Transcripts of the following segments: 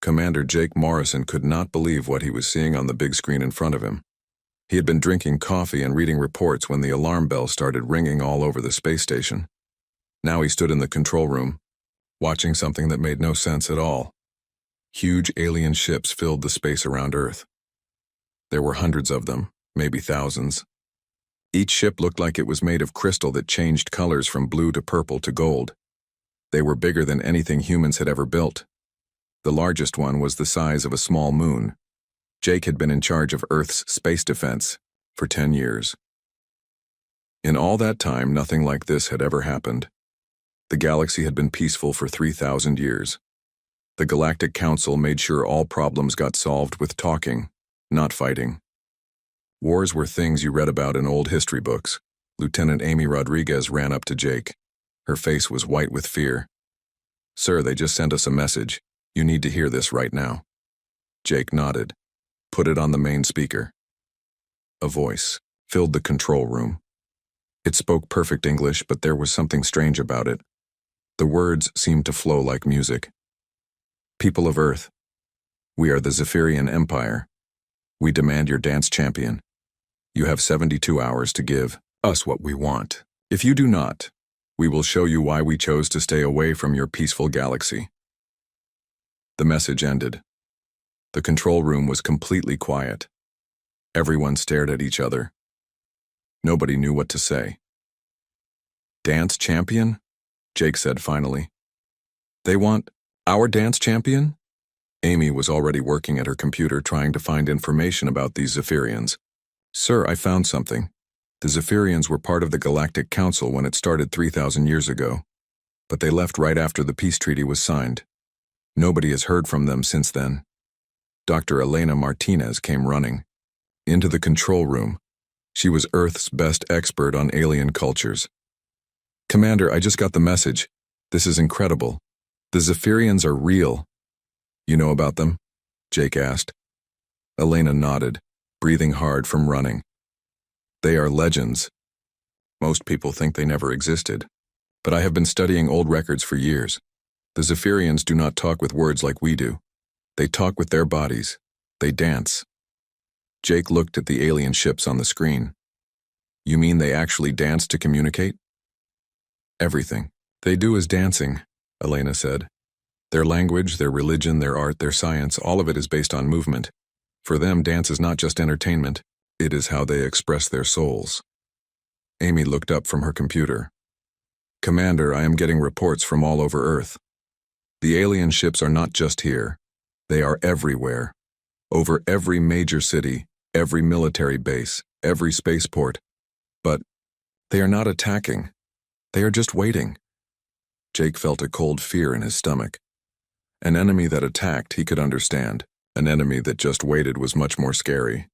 Commander Jake Morrison could not believe what he was seeing on the big screen in front of him. He had been drinking coffee and reading reports when the alarm bell started ringing all over the space station. Now he stood in the control room, watching something that made no sense at all. Huge alien ships filled the space around Earth. There were hundreds of them, maybe thousands. Each ship looked like it was made of crystal that changed colors from blue to purple to gold. They were bigger than anything humans had ever built. The largest one was the size of a small moon. Jake had been in charge of Earth's space defense for 10 years. In all that time, nothing like this had ever happened. The galaxy had been peaceful for 3,000 years. The Galactic Council made sure all problems got solved with talking, not fighting. Wars were things you read about in old history books. Lieutenant Amy Rodriguez ran up to Jake. Her face was white with fear. "Sir, they just sent us a message. You need to hear this right now." Jake nodded. "Put it on the main speaker." A voice filled the control room. It spoke perfect English, but there was something strange about it. The words seemed to flow like music. "People of Earth, we are the Zephyrian Empire. We demand your dance champion. You have 72 hours to give us what we want. If you do not, we will show you why we chose to stay away from your peaceful galaxy." The message ended. The control room was completely quiet. Everyone stared at each other. Nobody knew what to say. "Dance champion?" Jake said finally. "They want our dance champion?" Amy was already working at her computer trying to find information about these Zephyrians. "Sir, I found something. The Zephyrians were part of the Galactic Council when it started 3,000 years ago, but they left right after the peace treaty was signed. Nobody has heard from them since then." Dr. Elena Martinez came running into the control room. She was Earth's best expert on alien cultures. "Commander, I just got the message. This is incredible. The Zephyrians are real." "You know about them?" Jake asked. Elena nodded, breathing hard from running. "They are legends. Most people think they never existed, but I have been studying old records for years. The Zephyrians do not talk with words like we do. They talk with their bodies. They dance." Jake looked at the alien ships on the screen. "You mean they actually dance to communicate?" "Everything they do is dancing," Elena said. "Their language, their religion, their art, their science, all of it is based on movement. For them, dance is not just entertainment. It is how they express their souls." Amy looked up from her computer. "Commander, I am getting reports from all over Earth. The alien ships are not just here. They are everywhere. Over every major city, every military base, every spaceport. But they are not attacking. They are just waiting." Jake felt a cold fear in his stomach. An enemy that attacked he could understand. An enemy that just waited was much more scary.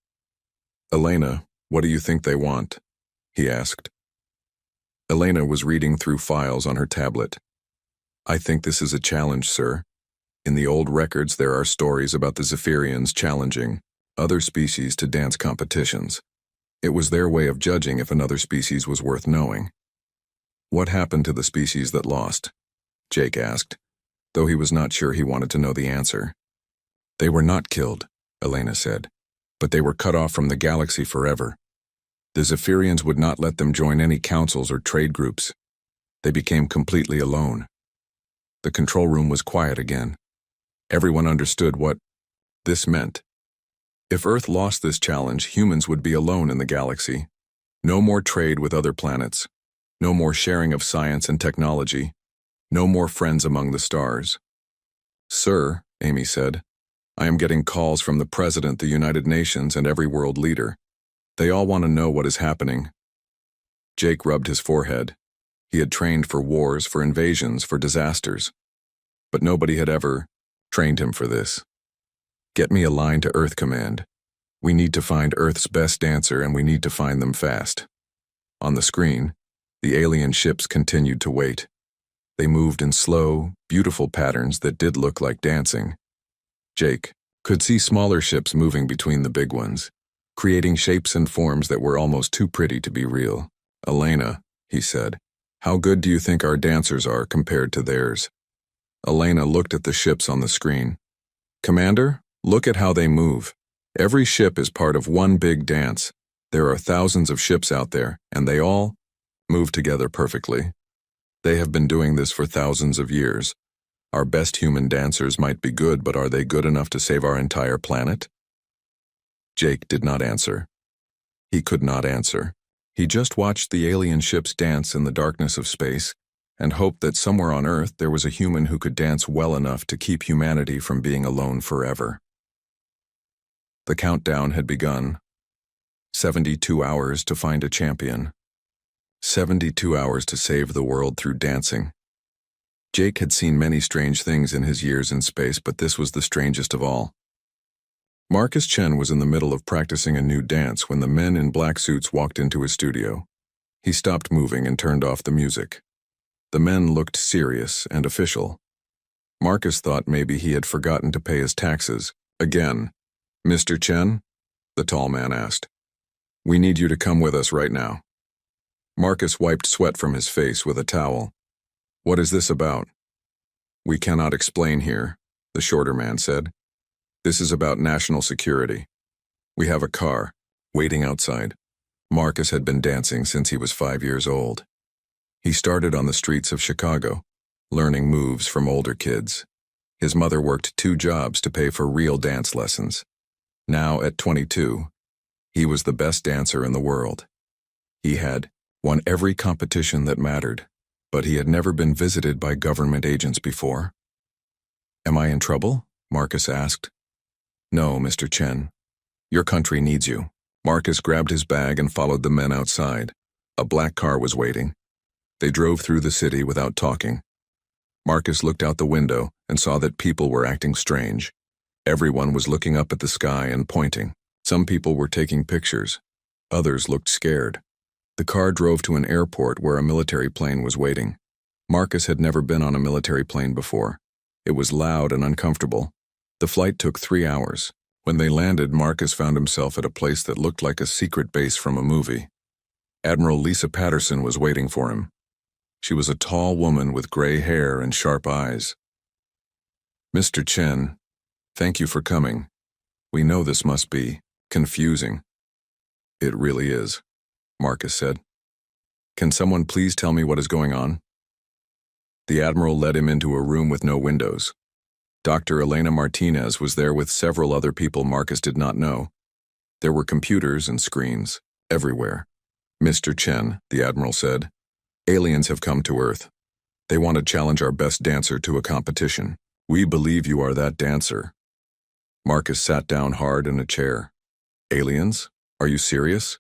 "Elena, what do you think they want?" he asked. Elena was reading through files on her tablet. "I think this is a challenge, sir. In the old records there are stories about the Zephyrians challenging other species to dance competitions. It was their way of judging if another species was worth knowing." "What happened to the species that lost?" Jake asked, though he was not sure he wanted to know the answer. "They were not killed," Elena said, "but they were cut off from the galaxy forever. The Zephyrians would not let them join any councils or trade groups. They became completely alone." The control room was quiet again. Everyone understood what this meant. If Earth lost this challenge, humans would be alone in the galaxy. No more trade with other planets. No more sharing of science and technology. No more friends among the stars. "Sir," Amy said, "I am getting calls from the President, the United Nations, and every world leader. They all want to know what is happening." Jake rubbed his forehead. He had trained for wars, for invasions, for disasters. But nobody had ever trained him for this. "Get me a line to Earth Command. We need to find Earth's best dancer, and we need to find them fast." On the screen, the alien ships continued to wait. They moved in slow, beautiful patterns that did look like dancing. Jake could see smaller ships moving between the big ones, creating shapes and forms that were almost too pretty to be real. "Elena," he said, "how good do you think our dancers are compared to theirs?" Elena looked at the ships on the screen. Commander, look at how they move. Every ship is part of one big dance. There are thousands of ships out there, and they all move together perfectly. They have been doing this for thousands of years. Our best human dancers might be good, but are they good enough to save our entire planet? Jake did not answer. He could not answer. He just watched the alien ships dance in the darkness of space and hoped that somewhere on Earth there was a human who could dance well enough to keep humanity from being alone forever. The countdown had begun. 72 hours to find a champion. 72 hours to save the world through dancing. Jake had seen many strange things in his years in space, but this was the strangest of all. Marcus Chen was in the middle of practicing a new dance when the men in black suits walked into his studio. He stopped moving and turned off the music. The men looked serious and official. Marcus thought maybe he had forgotten to pay his taxes. Again. "Mr. Chen?" the tall man asked. "We need you to come with us right now." Marcus wiped sweat from his face with a towel. "What is this about?" "We cannot explain here," the shorter man said. "This is about national security. We have a car, waiting outside." Marcus had been dancing since he was 5 years old. He started on the streets of Chicago, learning moves from older kids. His mother worked 2 jobs to pay for real dance lessons. Now, at 22, he was the best dancer in the world. He had won every competition that mattered, but he had never been visited by government agents before. "Am I in trouble?" Marcus asked. "No, Mr. Chen. Your country needs you." Marcus grabbed his bag and followed the men outside. A black car was waiting. They drove through the city without talking. Marcus looked out the window and saw that people were acting strange. Everyone was looking up at the sky and pointing. Some people were taking pictures. Others looked scared. The car drove to an airport where a military plane was waiting. Marcus had never been on a military plane before. It was loud and uncomfortable. The flight took 3 hours. When they landed, Marcus found himself at a place that looked like a secret base from a movie. Admiral Lisa Patterson was waiting for him. She was a tall woman with gray hair and sharp eyes. "Mr. Chen, thank you for coming. We know this must be confusing." "It really is," Marcus said. "Can someone please tell me what is going on?" The Admiral led him into a room with no windows. Dr. Elena Martinez was there with several other people Marcus did not know. There were computers and screens everywhere. "Mr. Chen," the Admiral said, "aliens have come to Earth. They want to challenge our best dancer to a competition. We believe you are that dancer." Marcus sat down hard in a chair. "Aliens? Are you serious?"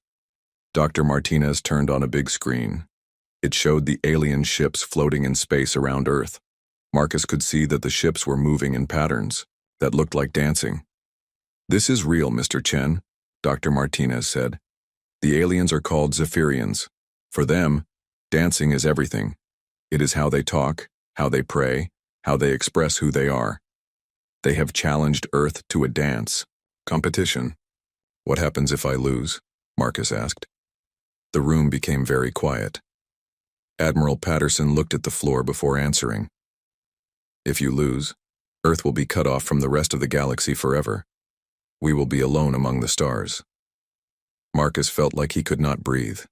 Dr. Martinez turned on a big screen. It showed the alien ships floating in space around Earth. Marcus could see that the ships were moving in patterns that looked like dancing. "This is real, Mr. Chen," Dr. Martinez said. "The aliens are called Zephyrians. For them, dancing is everything. It is how they talk, how they pray, how they express who they are. They have challenged Earth to a dance competition." "What happens if I lose?" Marcus asked. The room became very quiet. Admiral Patterson looked at the floor before answering. "If you lose, Earth will be cut off from the rest of the galaxy forever. We will be alone among the stars." Marcus felt like he could not breathe.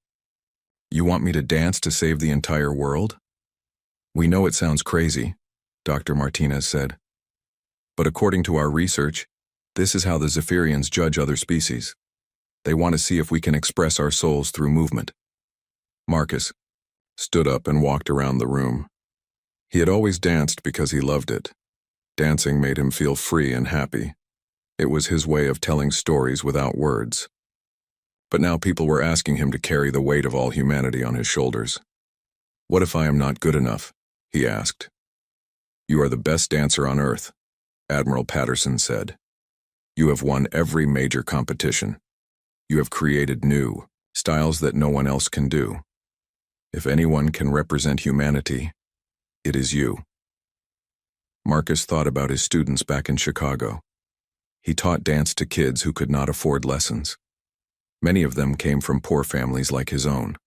"You want me to dance to save the entire world?" "We know it sounds crazy," Dr. Martinez said. "But according to our research, this is how the Zephyrians judge other species. They want to see if we can express our souls through movement." Marcus stood up and walked around the room. He had always danced because he loved it. Dancing made him feel free and happy. It was his way of telling stories without words. But now people were asking him to carry the weight of all humanity on his shoulders. "What if I am not good enough?" he asked. "You are the best dancer on Earth," Admiral Patterson said. "You have won every major competition. You have created new styles that no one else can do. If anyone can represent humanity, it is you." Marcus thought about his students back in Chicago. He taught dance to kids who could not afford lessons. Many of them came from poor families like his own.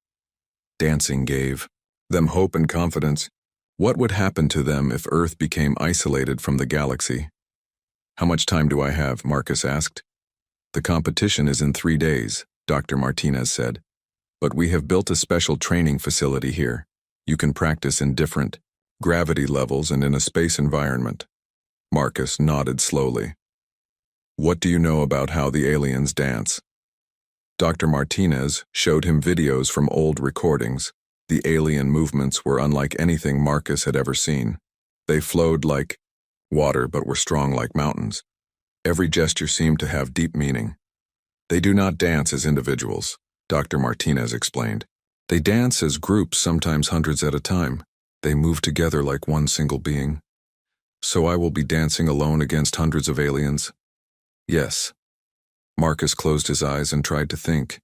Dancing gave them hope and confidence. What would happen to them if Earth became isolated from the galaxy? How much time do I have? Marcus asked. The competition is in 3 days, Dr. Martinez said. But we have built a special training facility here. You can practice in different gravity levels and in a space environment. Marcus nodded slowly. What do you know about how the aliens dance? Dr. Martinez showed him videos from old recordings. The alien movements were unlike anything Marcus had ever seen. They flowed like water but were strong like mountains. Every gesture seemed to have deep meaning. They do not dance as individuals, Dr. Martinez explained. They dance as groups, sometimes hundreds at a time. They move together like one single being. So I will be dancing alone against hundreds of aliens? Yes. Marcus closed his eyes and tried to think.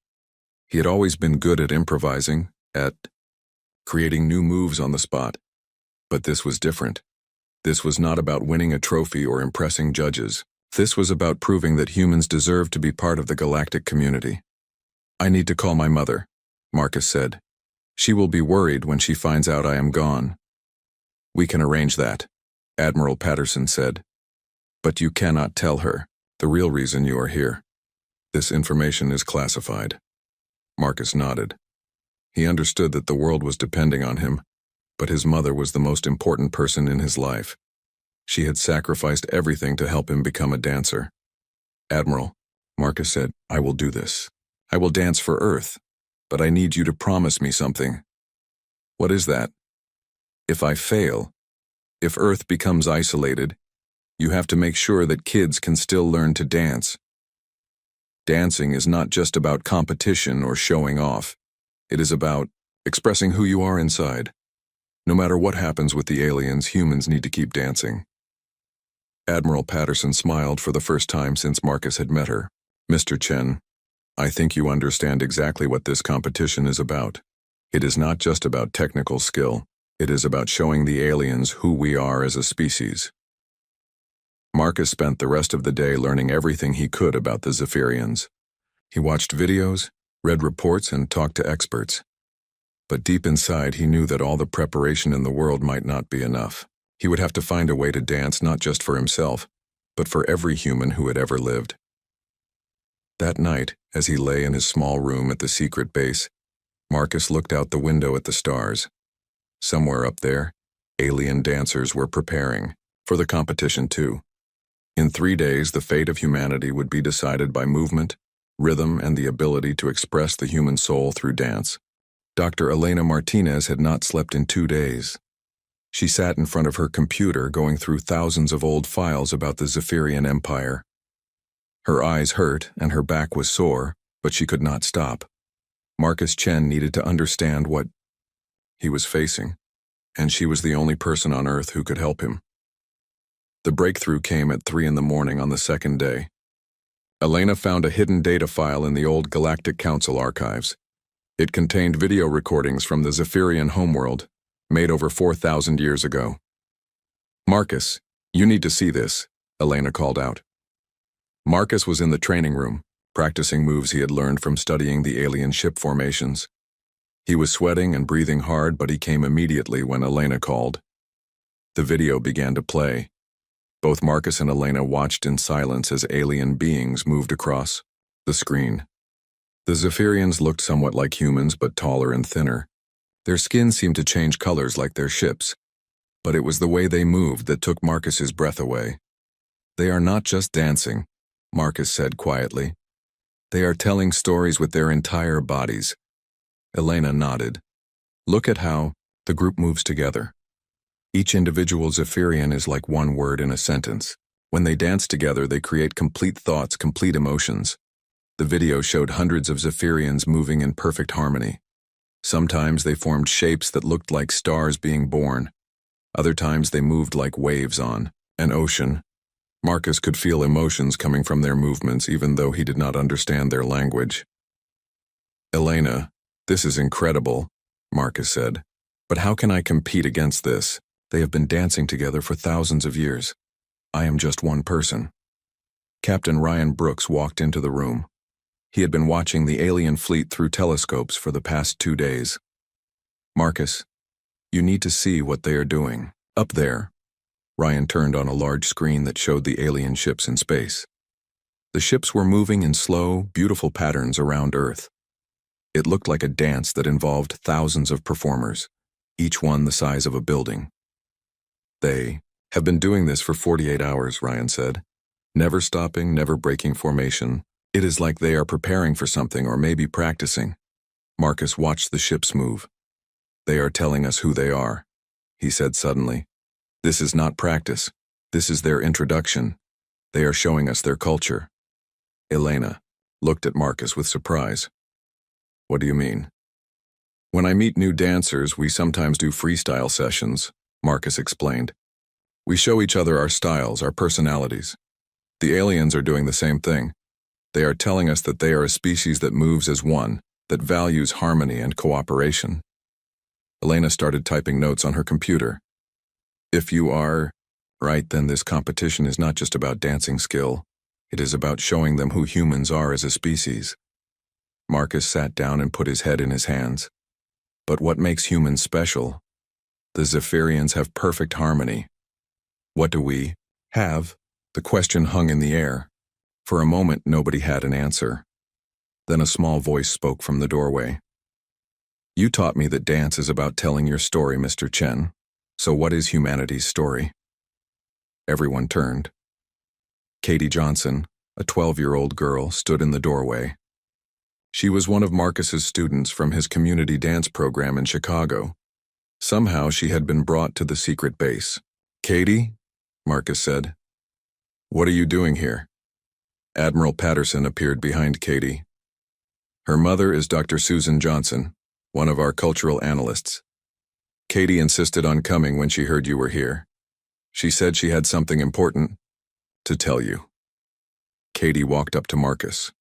He had always been good at improvising, at creating new moves on the spot. But this was different. This was not about winning a trophy or impressing judges. This was about proving that humans deserve to be part of the galactic community. I need to call my mother, Marcus said. She will be worried when she finds out I am gone. We can arrange that, Admiral Patterson said. But you cannot tell her the real reason you are here. This information is classified. Marcus nodded. He understood that the world was depending on him, but his mother was the most important person in his life. She had sacrificed everything to help him become a dancer. Admiral, Marcus said, I will do this. I will dance for Earth, but I need you to promise me something. What is that? If I fail, if Earth becomes isolated, you have to make sure that kids can still learn to dance. Dancing is not just about competition or showing off. It is about expressing who you are inside. No matter what happens with the aliens, humans need to keep dancing. Admiral Patterson smiled for the first time since Marcus had met her. Mr. Chen, I think you understand exactly what this competition is about. It is not just about technical skill. It is about showing the aliens who we are as a species. Marcus spent the rest of the day learning everything he could about the Zephyrians. He watched videos, read reports, and talked to experts. But deep inside, he knew that all the preparation in the world might not be enough. He would have to find a way to dance not just for himself, but for every human who had ever lived. That night, as he lay in his small room at the secret base, Marcus looked out the window at the stars. Somewhere up there, alien dancers were preparing for the competition too. In 3 days, the fate of humanity would be decided by movement, rhythm, and the ability to express the human soul through dance. Dr. Elena Martinez had not slept in 2 days. She sat in front of her computer going through thousands of old files about the Zephyrian Empire. Her eyes hurt and her back was sore, but she could not stop. Marcus Chen needed to understand what he was facing, and she was the only person on Earth who could help him. The breakthrough came at 3 in the morning on the second day. Elena found a hidden data file in the old Galactic Council archives. It contained video recordings from the Zephyrian homeworld, made over 4,000 years ago. Marcus, you need to see this, Elena called out. Marcus was in the training room, practicing moves he had learned from studying the alien ship formations. He was sweating and breathing hard, but he came immediately when Elena called. The video began to play. Both Marcus and Elena watched in silence as alien beings moved across the screen. The Zephyrians looked somewhat like humans, but taller and thinner. Their skin seemed to change colors like their ships, but it was the way they moved that took Marcus's breath away. They are not just dancing, Marcus said quietly. They are telling stories with their entire bodies. Elena nodded. Look at how the group moves together. Each individual Zephyrian is like one word in a sentence. When they dance together, they create complete thoughts, complete emotions. The video showed hundreds of Zephyrians moving in perfect harmony. Sometimes they formed shapes that looked like stars being born. Other times they moved like waves on an ocean. Marcus could feel emotions coming from their movements even though he did not understand their language. Elena, this is incredible, Marcus said. But how can I compete against this? They have been dancing together for thousands of years. I am just one person. Captain Ryan Brooks walked into the room. He had been watching the alien fleet through telescopes for the past 2 days. Marcus, you need to see what they are doing. Up there, Ryan turned on a large screen that showed the alien ships in space. The ships were moving in slow, beautiful patterns around Earth. It looked like a dance that involved thousands of performers, each one the size of a building. They have been doing this for 48 hours, Ryan said. Never stopping, never breaking formation. It is like they are preparing for something or maybe practicing. Marcus watched the ships move. They are telling us who they are, he said suddenly. This is not practice. This is their introduction. They are showing us their culture. Elena looked at Marcus with surprise. What do you mean? When I meet new dancers, we sometimes do freestyle sessions, Marcus explained. We show each other our styles, our personalities. The aliens are doing the same thing. They are telling us that they are a species that moves as one, that values harmony and cooperation. Elena started typing notes on her computer. If you are right, then this competition is not just about dancing skill. It is about showing them who humans are as a species. Marcus sat down and put his head in his hands. But what makes humans special? The Zephyrians have perfect harmony. What do we have? The question hung in the air. For a moment, nobody had an answer. Then a small voice spoke from the doorway. You taught me that dance is about telling your story, Mr. Chen. So what is humanity's story? Everyone turned. Katie Johnson, a 12-year-old girl, stood in the doorway. She was one of Marcus's students from his community dance program in Chicago. Somehow she had been brought to the secret base. Katie? Marcus said. What are you doing here? Admiral Patterson appeared behind Katie. Her mother is Dr. Susan Johnson, one of our cultural analysts. Katie insisted on coming when she heard you were here. She said she had something important to tell you. Katie walked up to Marcus.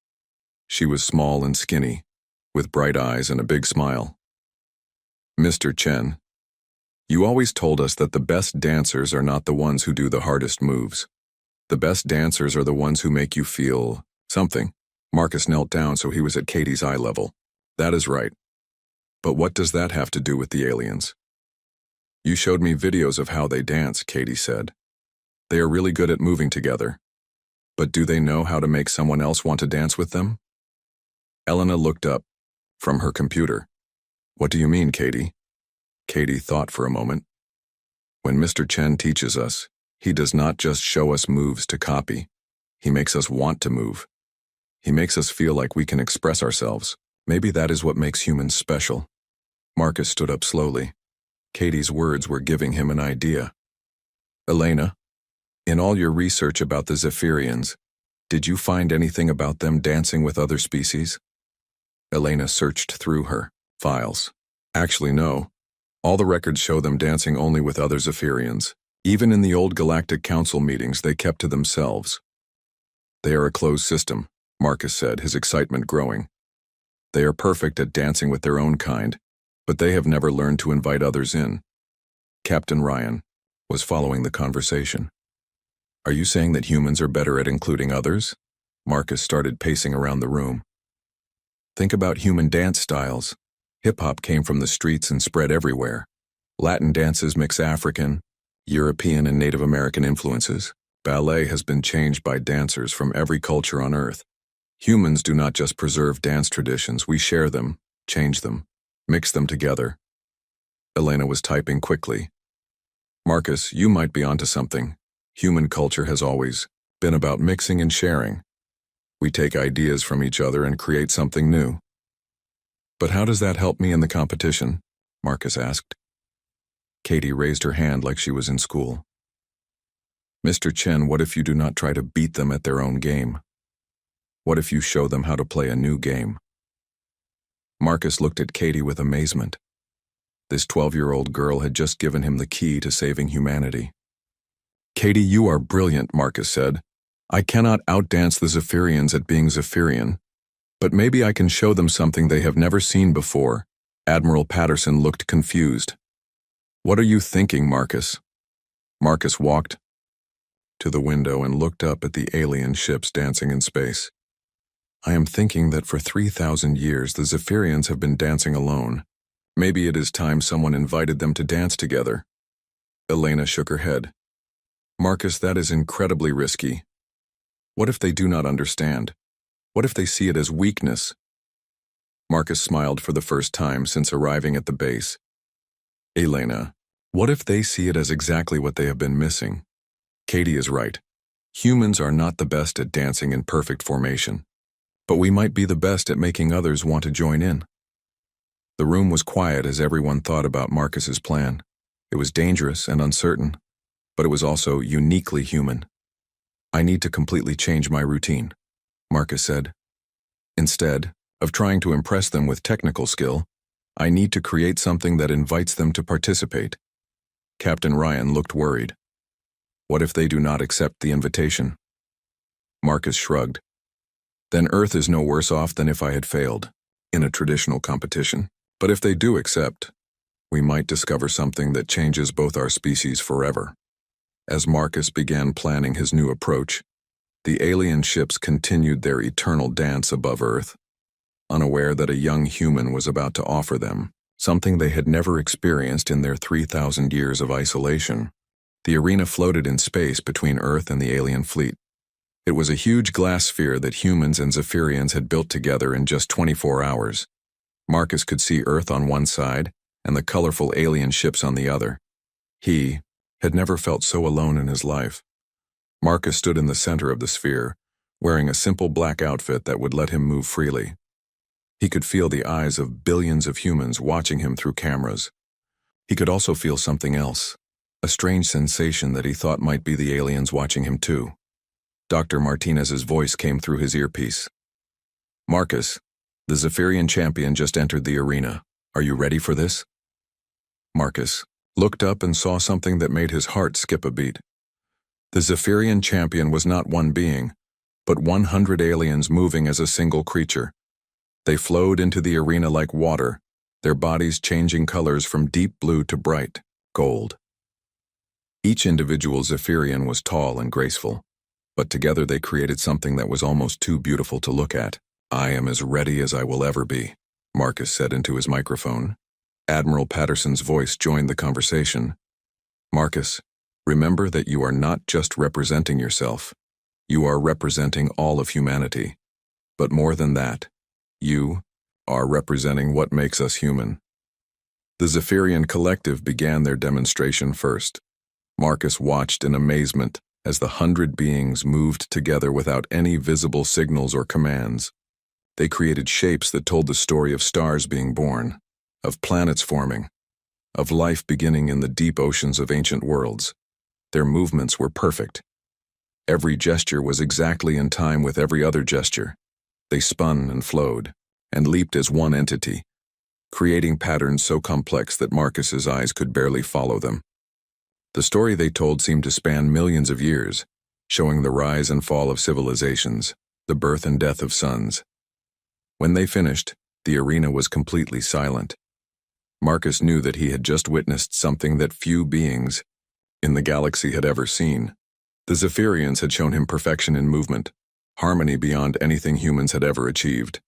She was small and skinny, with bright eyes and a big smile. Mr. Chen, you always told us that the best dancers are not the ones who do the hardest moves. The best dancers are the ones who make you feel something. Marcus knelt down so he was at Katie's eye level. That is right. But what does that have to do with the aliens? You showed me videos of how they dance, Katie said. They are really good at moving together. But do they know how to make someone else want to dance with them? Elena looked up from her computer. What do you mean, Katie? Katie thought for a moment. When Mr. Chen teaches us, he does not just show us moves to copy. He makes us want to move. He makes us feel like we can express ourselves. Maybe that is what makes humans special. Marcus stood up slowly. Katie's words were giving him an idea. Elena, in all your research about the Zephyrians, did you find anything about them dancing with other species? Elena searched through her files. Actually, no. All the records show them dancing only with other Zephyrians. Even in the old Galactic Council meetings, they kept to themselves. They are a closed system, Marcus said, his excitement growing. They are perfect at dancing with their own kind, but they have never learned to invite others in. Captain Ryan was following the conversation. Are you saying that humans are better at including others? Marcus started pacing around the room. Think about human dance styles. Hip-hop came from the streets and spread everywhere. Latin dances mix African, European, and Native American influences. Ballet has been changed by dancers from every culture on Earth. Humans do not just preserve dance traditions, we share them, change them, mix them together. Elena was typing quickly. Marcus, you might be onto something. Human culture has always been about mixing and sharing. We take ideas from each other and create something new. But how does that help me in the competition? Marcus asked. Katie raised her hand like she was in school. Mr. Chen, what if you do not try to beat them at their own game? What if you show them how to play a new game? Marcus looked at Katie with amazement. This 12-year-old girl had just given him the key to saving humanity. Katie, you are brilliant, Marcus said. I cannot outdance the Zephyrians at being Zephyrian, but maybe I can show them something they have never seen before. Admiral Patterson looked confused. What are you thinking, Marcus? Marcus walked to the window and looked up at the alien ships dancing in space. I am thinking that for 3,000 years the Zephyrians have been dancing alone. Maybe it is time someone invited them to dance together. Elena shook her head. Marcus, that is incredibly risky. What if they do not understand? What if they see it as weakness? Marcus smiled for the first time since arriving at the base. Elena, what if they see it as exactly what they have been missing? Katie is right. Humans are not the best at dancing in perfect formation, but we might be the best at making others want to join in. The room was quiet as everyone thought about Marcus's plan. It was dangerous and uncertain, but it was also uniquely human. I need to completely change my routine, Marcus said. Instead of trying to impress them with technical skill, I need to create something that invites them to participate. Captain Ryan looked worried. What if they do not accept the invitation? Marcus shrugged. Then Earth is no worse off than if I had failed in a traditional competition. But if they do accept, we might discover something that changes both our species forever. As Marcus began planning his new approach, the alien ships continued their eternal dance above Earth, unaware that a young human was about to offer them something they had never experienced in their 3,000 years of isolation. The arena floated in space between Earth and the alien fleet. It was a huge glass sphere that humans and Zephyrians had built together in just 24 hours. Marcus could see Earth on one side and the colorful alien ships on the other. He had never felt so alone in his life. Marcus stood in the center of the sphere, wearing a simple black outfit that would let him move freely. He could feel the eyes of billions of humans watching him through cameras. He could also feel something else, a strange sensation that he thought might be the aliens watching him too. Dr. Martinez's voice came through his earpiece. Marcus, the Zephyrian champion just entered the arena. Are you ready for this? Marcus looked up and saw something that made his heart skip a beat. The Zephyrian champion was not one being, but 100 aliens moving as a single creature. They flowed into the arena like water, their bodies changing colors from deep blue to bright gold. Each individual Zephyrian was tall and graceful, but together they created something that was almost too beautiful to look at. I am as ready as I will ever be, Marcus said into his microphone. Admiral Patterson's voice joined the conversation. Marcus, remember that you are not just representing yourself. You are representing all of humanity. But more than that, you are representing what makes us human. The Zephyrian collective began their demonstration first. Marcus watched in amazement as the 100 beings moved together without any visible signals or commands. They created shapes that told the story of stars being born, of planets forming, of life beginning in the deep oceans of ancient worlds. Their movements were perfect. Every gesture was exactly in time with every other gesture. They spun and flowed, and leaped as one entity, creating patterns so complex that Marcus's eyes could barely follow them. The story they told seemed to span millions of years, showing the rise and fall of civilizations, the birth and death of suns. When they finished, the arena was completely silent. Marcus knew that he had just witnessed something that few beings in the galaxy had ever seen. The Zephyrians had shown him perfection in movement, harmony beyond anything humans had ever achieved.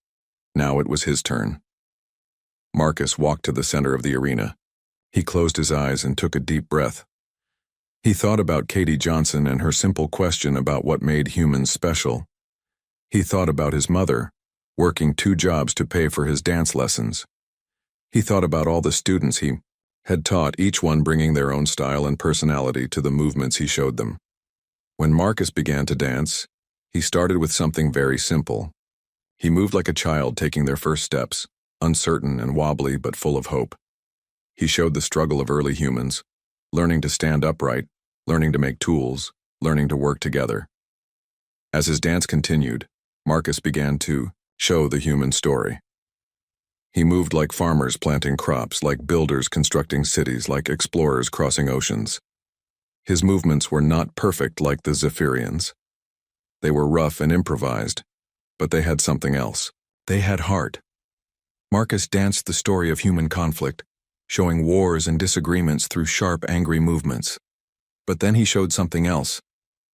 Now it was his turn. Marcus walked to the center of the arena. He closed his eyes and took a deep breath. He thought about Katie Johnson and her simple question about what made humans special. He thought about his mother, working 2 jobs to pay for his dance lessons. He thought about all the students he had taught, each one bringing their own style and personality to the movements he showed them. When Marcus began to dance, he started with something very simple. He moved like a child taking their first steps, uncertain and wobbly but full of hope. He showed the struggle of early humans, learning to stand upright, learning to make tools, learning to work together. As his dance continued, Marcus began to show the human story. He moved like farmers planting crops, like builders constructing cities, like explorers crossing oceans. His movements were not perfect like the Zephyrians. They were rough and improvised, but they had something else. They had heart. Marcus danced the story of human conflict, showing wars and disagreements through sharp, angry movements. But then he showed something else.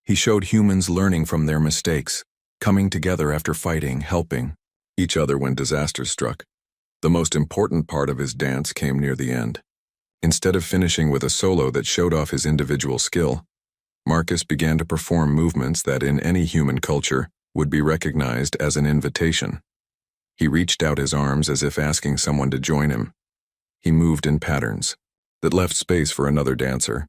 He showed humans learning from their mistakes, coming together after fighting, helping each other when disaster struck. The most important part of his dance came near the end. Instead of finishing with a solo that showed off his individual skill, Marcus began to perform movements that in any human culture would be recognized as an invitation. He reached out his arms as if asking someone to join him. He moved in patterns that left space for another dancer.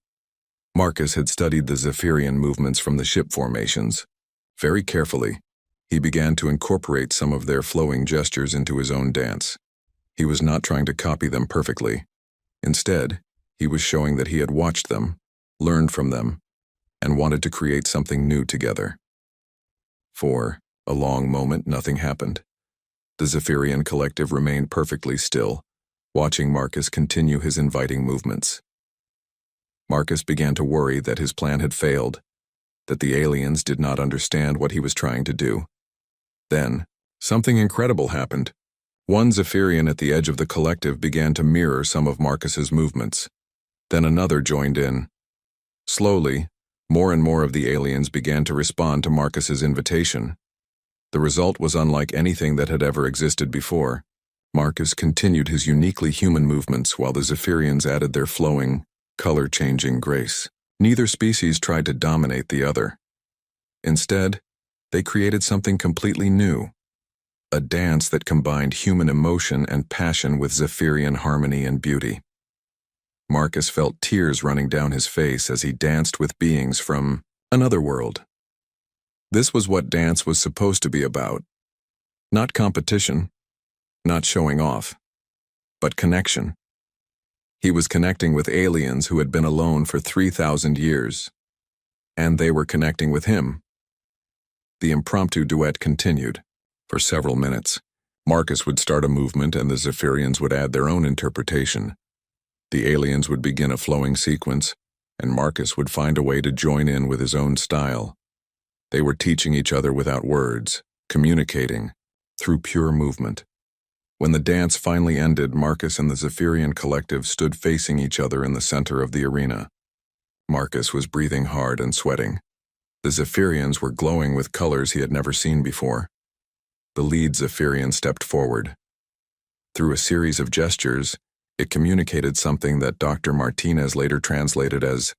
Marcus had studied the Zephyrian movements from the ship formations. Very carefully, he began to incorporate some of their flowing gestures into his own dance. He was not trying to copy them perfectly. Instead, he was showing that he had watched them, learned from them, and wanted to create something new together. For a long moment, nothing happened. The Zephyrian collective remained perfectly still, watching Marcus continue his inviting movements. Marcus began to worry that his plan had failed, that the aliens did not understand what he was trying to do. Then, something incredible happened. One Zephyrian at the edge of the collective began to mirror some of Marcus's movements. Then another joined in. Slowly, more and more of the aliens began to respond to Marcus's invitation. The result was unlike anything that had ever existed before. Marcus continued his uniquely human movements while the Zephyrians added their flowing, color-changing grace. Neither species tried to dominate the other. Instead, they created something completely new. A dance that combined human emotion and passion with Zephyrian harmony and beauty. Marcus felt tears running down his face as he danced with beings from another world. This was what dance was supposed to be about. Not competition, not showing off, but connection. He was connecting with aliens who had been alone for 3,000 years, and they were connecting with him. The impromptu duet continued. For several minutes, Marcus would start a movement and the Zephyrians would add their own interpretation. The aliens would begin a flowing sequence, and Marcus would find a way to join in with his own style. They were teaching each other without words, communicating, through pure movement. When the dance finally ended, Marcus and the Zephyrian collective stood facing each other in the center of the arena. Marcus was breathing hard and sweating. The Zephyrians were glowing with colors he had never seen before. The lead Zephyrian stepped forward. Through a series of gestures, it communicated something that Dr. Martinez later translated as,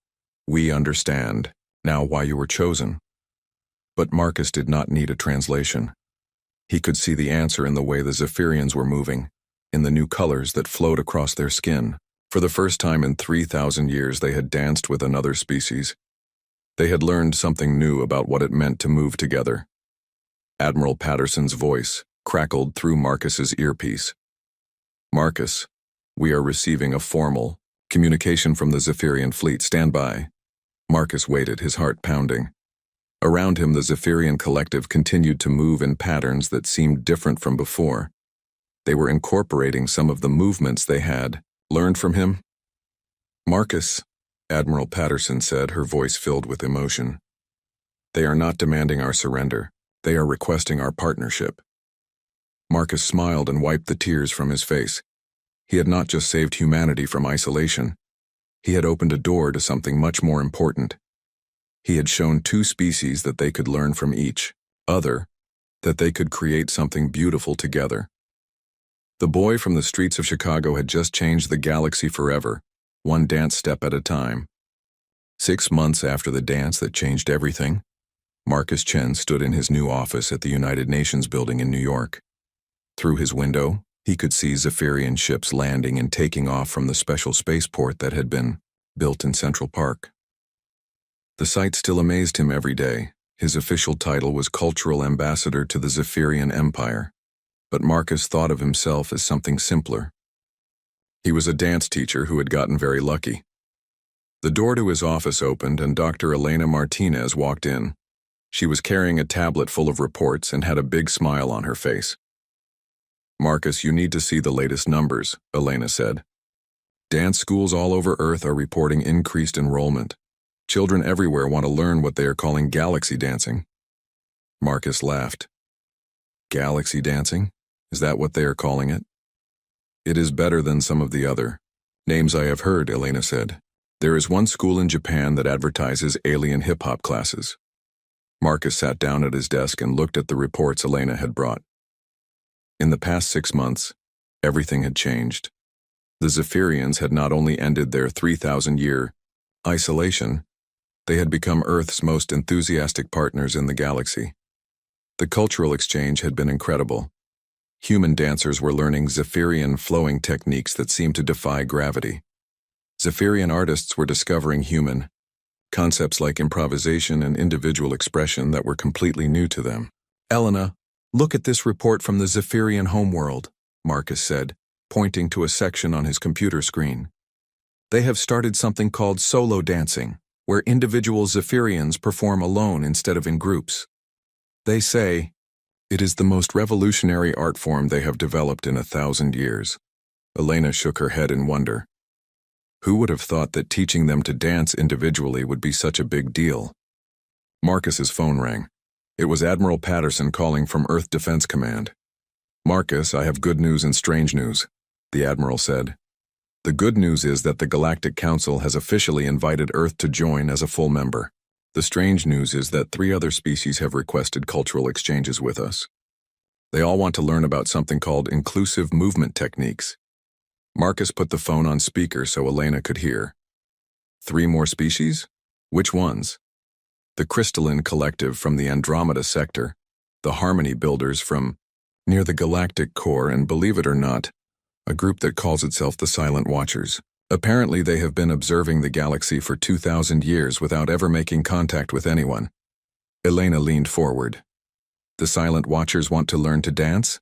"We understand, now why you were chosen." But Marcus did not need a translation. He could see the answer in the way the Zephyrians were moving, in the new colors that flowed across their skin. For the first time in 3,000 years, they had danced with another species. They had learned something new about what it meant to move together. Admiral Patterson's voice crackled through Marcus's earpiece. "Marcus, we are receiving a formal communication from the Zephyrian fleet. Stand by." Marcus waited, his heart pounding. Around him, the Zephyrian collective continued to move in patterns that seemed different from before. They were incorporating some of the movements they had learned from him. "Marcus," Admiral Patterson said, her voice filled with emotion. "They are not demanding our surrender. They are requesting our partnership." Marcus smiled and wiped the tears from his face. He had not just saved humanity from isolation. He had opened a door to something much more important. He had shown two species that they could learn from each other, that they could create something beautiful together. The boy from the streets of Chicago had just changed the galaxy forever, one dance step at a time. 6 months after the dance that changed everything, Marcus Chen stood in his new office at the United Nations building in New York. Through his window, he could see Zephyrian ships landing and taking off from the special spaceport that had been built in Central Park. The sight still amazed him every day. His official title was Cultural Ambassador to the Zephyrian Empire, but Marcus thought of himself as something simpler. He was a dance teacher who had gotten very lucky. The door to his office opened and Dr. Elena Martinez walked in. She was carrying a tablet full of reports and had a big smile on her face. "Marcus, you need to see the latest numbers," Elena said. "Dance schools all over Earth are reporting increased enrollment. Children everywhere want to learn what they are calling galaxy dancing." Marcus laughed. "Galaxy dancing? Is that what they are calling it?" "It is better than some of the other names I have heard," Elena said. "There is one school in Japan that advertises alien hip-hop classes." Marcus sat down at his desk and looked at the reports Elena had brought. In the past 6 months, everything had changed. The Zephyrians had not only ended their 3,000-year isolation, They had become Earth's most enthusiastic partners in the galaxy. The cultural exchange had been incredible. Human dancers were learning Zephyrian flowing techniques that seemed to defy gravity. Zephyrian artists were discovering human concepts like improvisation and individual expression that were completely new to them. "Elena, look at this report from the Zephyrian homeworld," Marcus said, pointing to a section on his computer screen. "They have started something called solo dancing, where individual Zephyrians perform alone instead of in groups. They say it is the most revolutionary art form they have developed in 1,000 years." Elena shook her head in wonder. Who would have thought that teaching them to dance individually would be such a big deal? Marcus's phone rang. It was Admiral Patterson calling from Earth Defense Command. "Marcus, I have good news and strange news," the Admiral said. "The good news is that the Galactic Council has officially invited Earth to join as a full member. The strange news is that 3 other species have requested cultural exchanges with us. They all want to learn about something called inclusive movement techniques." Marcus put the phone on speaker so Elena could hear. 3 more species? Which ones? The Crystalline Collective from the Andromeda sector, the Harmony Builders from near the galactic core, and believe it or not, a group that calls itself the Silent Watchers. Apparently they have been observing the galaxy for 2,000 years without ever making contact with anyone. Elena leaned forward. The Silent Watchers want to learn to dance?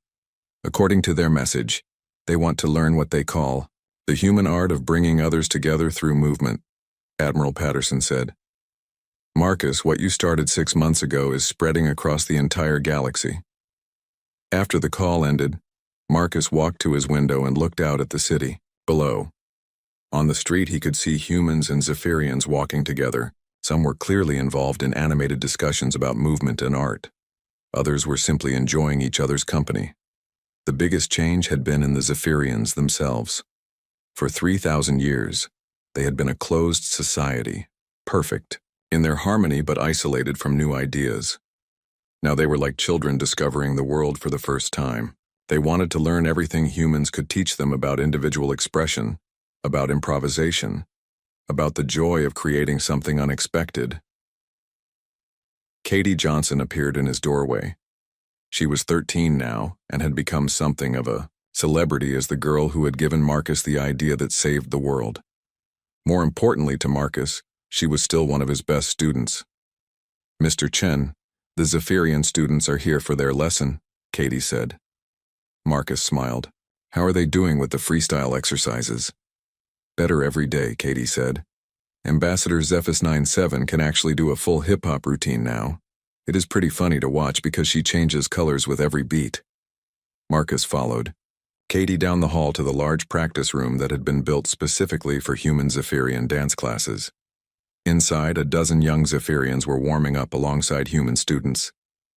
According to their message, they want to learn what they call the human art of bringing others together through movement, Admiral Patterson said. "Marcus, what you started 6 months ago is spreading across the entire galaxy." After the call ended, Marcus walked to his window and looked out at the city below. On the street he could see humans and Zephyrians walking together. Some were clearly involved in animated discussions about movement and art. Others were simply enjoying each other's company. The biggest change had been in the Zephyrians themselves. For 3,000 years, they had been a closed society, perfect, in their harmony but isolated from new ideas. Now they were like children discovering the world for the first time. They wanted to learn everything humans could teach them about individual expression, about improvisation, about the joy of creating something unexpected. Katie Johnson appeared in his doorway. She was 13 now and had become something of a celebrity as the girl who had given Marcus the idea that saved the world. More importantly to Marcus, she was still one of his best students. "Mr. Chen, the Zephyrian students are here for their lesson," Katie said. Marcus smiled. "How are they doing with the freestyle exercises?" "Better every day," Katie said. "Ambassador Zephys 97 can actually do a full hip-hop routine now. It is pretty funny to watch because she changes colors with every beat." Marcus followed Katie down the hall to the large practice room that had been built specifically for human Zephyrian dance classes. Inside, a dozen young Zephyrians were warming up alongside human students.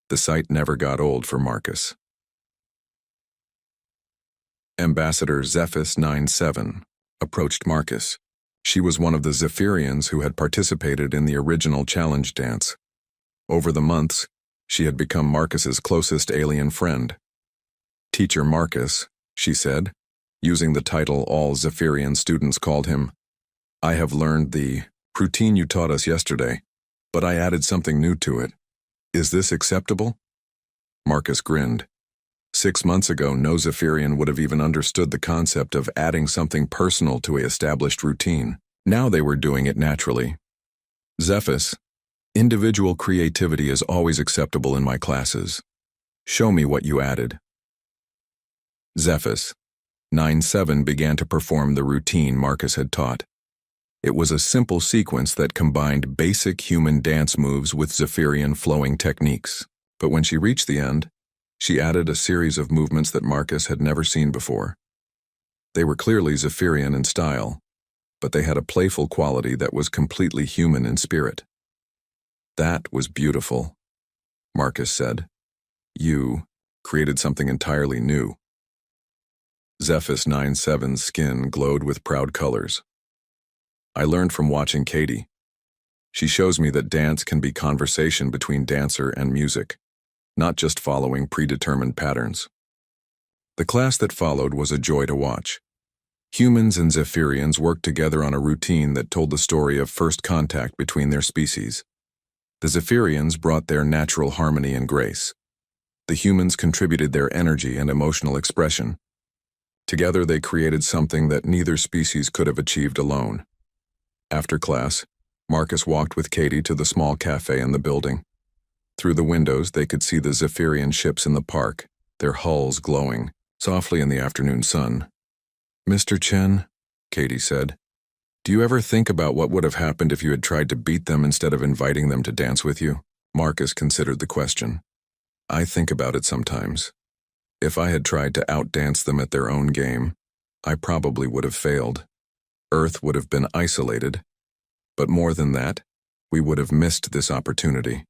The sight never got old for Marcus. Ambassador Zephys 97 approached Marcus. She was one of the Zephyrians who had participated in the original challenge dance. Over the months, she had become Marcus's closest alien friend. "Teacher Marcus," she said, using the title all Zephyrian students called him, "I have learned the routine you taught us yesterday, but I added something new to it. Is this acceptable?" Marcus grinned. 6 months ago, no Zephyrian would have even understood the concept of adding something personal to a established routine. Now they were doing it naturally. "Zephys, individual creativity is always acceptable in my classes. Show me what you added." Zephys 97 began to perform the routine Marcus had taught. It was a simple sequence that combined basic human dance moves with Zephyrian flowing techniques. But when she reached the end, she added a series of movements that Marcus had never seen before. They were clearly Zephyrian in style, but they had a playful quality that was completely human in spirit. "That was beautiful," Marcus said. "You created something entirely new." Zephys 97's skin glowed with proud colors. "I learned from watching Katie. She shows me that dance can be conversation between dancer and music, not just following predetermined patterns." The class that followed was a joy to watch. Humans and Zephyrians worked together on a routine that told the story of first contact between their species. The Zephyrians brought their natural harmony and grace. The humans contributed their energy and emotional expression. Together they created something that neither species could have achieved alone. After class, Marcus walked with Katie to the small cafe in the building. Through the windows they could see the Zephyrian ships in the park, their hulls glowing softly in the afternoon sun. "Mr. Chen," Katie said, "do you ever think about what would have happened if you had tried to beat them instead of inviting them to dance with you?" Marcus considered the question. "I think about it sometimes. If I had tried to outdance them at their own game, I probably would have failed. Earth would have been isolated. But more than that, we would have missed this opportunity."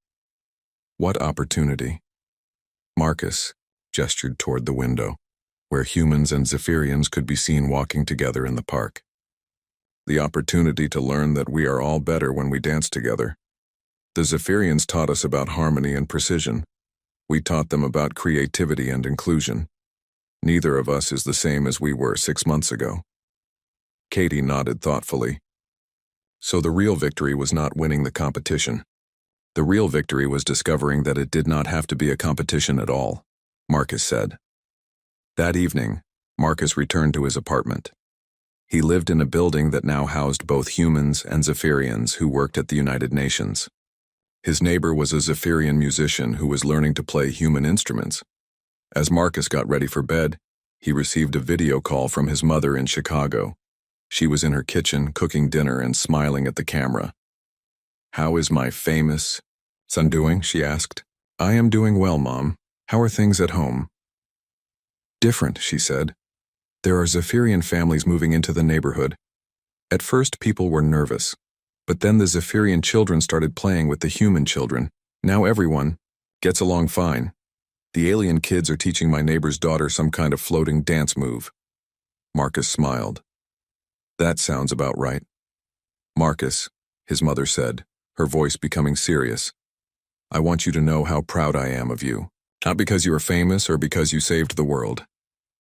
"What opportunity?" Marcus gestured toward the window, where humans and Zephyrians could be seen walking together in the park. "The opportunity to learn that we are all better when we dance together. The Zephyrians taught us about harmony and precision. We taught them about creativity and inclusion. Neither of us is the same as we were 6 months ago." Katie nodded thoughtfully. So the real victory was not winning the competition. The real victory was discovering that it did not have to be a competition at all, Marcus said. That evening, Marcus returned to his apartment. He lived in a building that now housed both humans and Zephyrians who worked at the United Nations. His neighbor was a Zephyrian musician who was learning to play human instruments. As Marcus got ready for bed, he received a video call from his mother in Chicago. She was in her kitchen cooking dinner and smiling at the camera. "How is my famous son doing?" she asked. "I am doing well, Mom. How are things at home?" "Different," she said. "There are Zephyrian families moving into the neighborhood. At first people were nervous, but then the Zephyrian children started playing with the human children. Now everyone gets along fine. The alien kids are teaching my neighbor's daughter some kind of floating dance move." Marcus smiled. "That sounds about right." "Marcus," his mother said, her voice becoming serious, "I want you to know how proud I am of you. Not because you are famous or because you saved the world.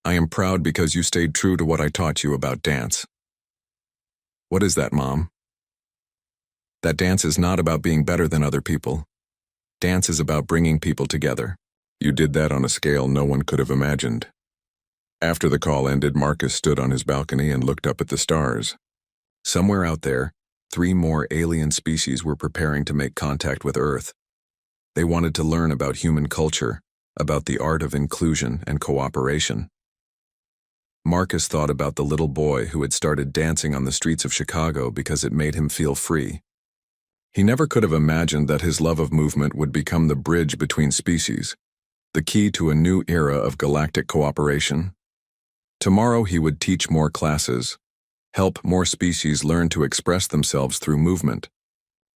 I am proud because you stayed true to what I taught you about dance." "What is that, Mom?" "That dance is not about being better than other people. Dance is about bringing people together. You did that on a scale no one could have imagined." After the call ended, Marcus stood on his balcony and looked up at the stars. Somewhere out there, 3 more alien species were preparing to make contact with Earth. They wanted to learn about human culture, about the art of inclusion and cooperation. Marcus thought about the little boy who had started dancing on the streets of Chicago because it made him feel free. He never could have imagined that his love of movement would become the bridge between species, the key to a new era of galactic cooperation. Tomorrow he would teach more classes, help more species learn to express themselves through movement,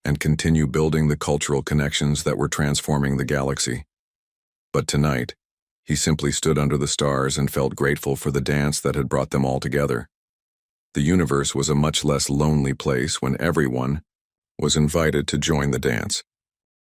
and continue building the cultural connections that were transforming the galaxy. But tonight, he simply stood under the stars and felt grateful for the dance that had brought them all together. The universe was a much less lonely place when everyone was invited to join the dance.